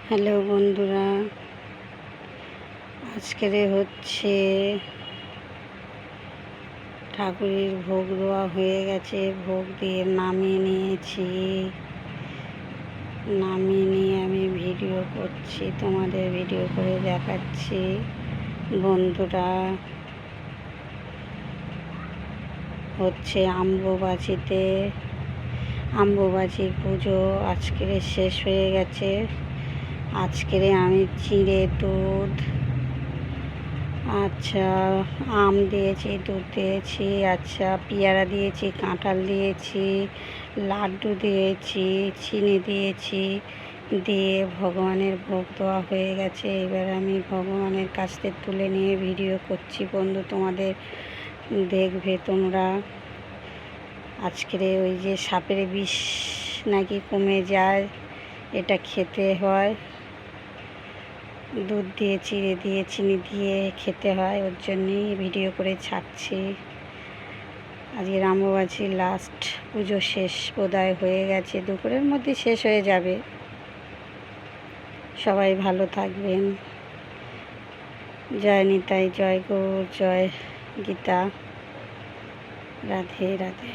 Hello বন্ধুরা, আজকের হচ্ছে ঠাকুরের ভোগ দেওয়া হয়ে গেছে। ভোগ দিয়ে নামিয়ে নিয়েছি। নামিয়ে নিয়ে আমি ভিডিও করছি, তোমাদের ভিডিও করে দেখাচ্ছি। বন্ধুরা, হচ্ছে অম্বুবাচী পুজো আজকের শেষ হয়ে গেছে। আজকের আমি চিঁড়ে দুধ, আম দিয়েছি, দুধ দিয়েছি, পেয়ারা দিয়েছি, কাঁঠাল দিয়েছি, লাড্ডু দিয়েছি, চিনি দিয়েছি, দিয়ে ভগবানের ভোগ দেওয়া হয়ে গেছে। এবার আমি ভগবানের কাছ থেকে তুলে নিয়ে ভিডিও করছি। বন্ধু, তোমাদের দেখবে তোমরা। আজকের ওই যে সাপের বিষ নাকি কমে যায়, এটা খেতে হয়। দুধ দিয়ে, চিড়ে দিয়ে, চিনি দিয়ে খেতে হয়, ওর জন্যই ভিডিও করে ছাড়ছি। আজকে অম্বুবাচী লাস্ট পুজো শেষ বোধহয় হয়ে গেছে, দুপুরের মধ্যে শেষ হয়ে যাবে। সবাই ভালো থাকবেন। জয় নিতাই, জয় গৌর, জয় গীতা। রাধে রাধে।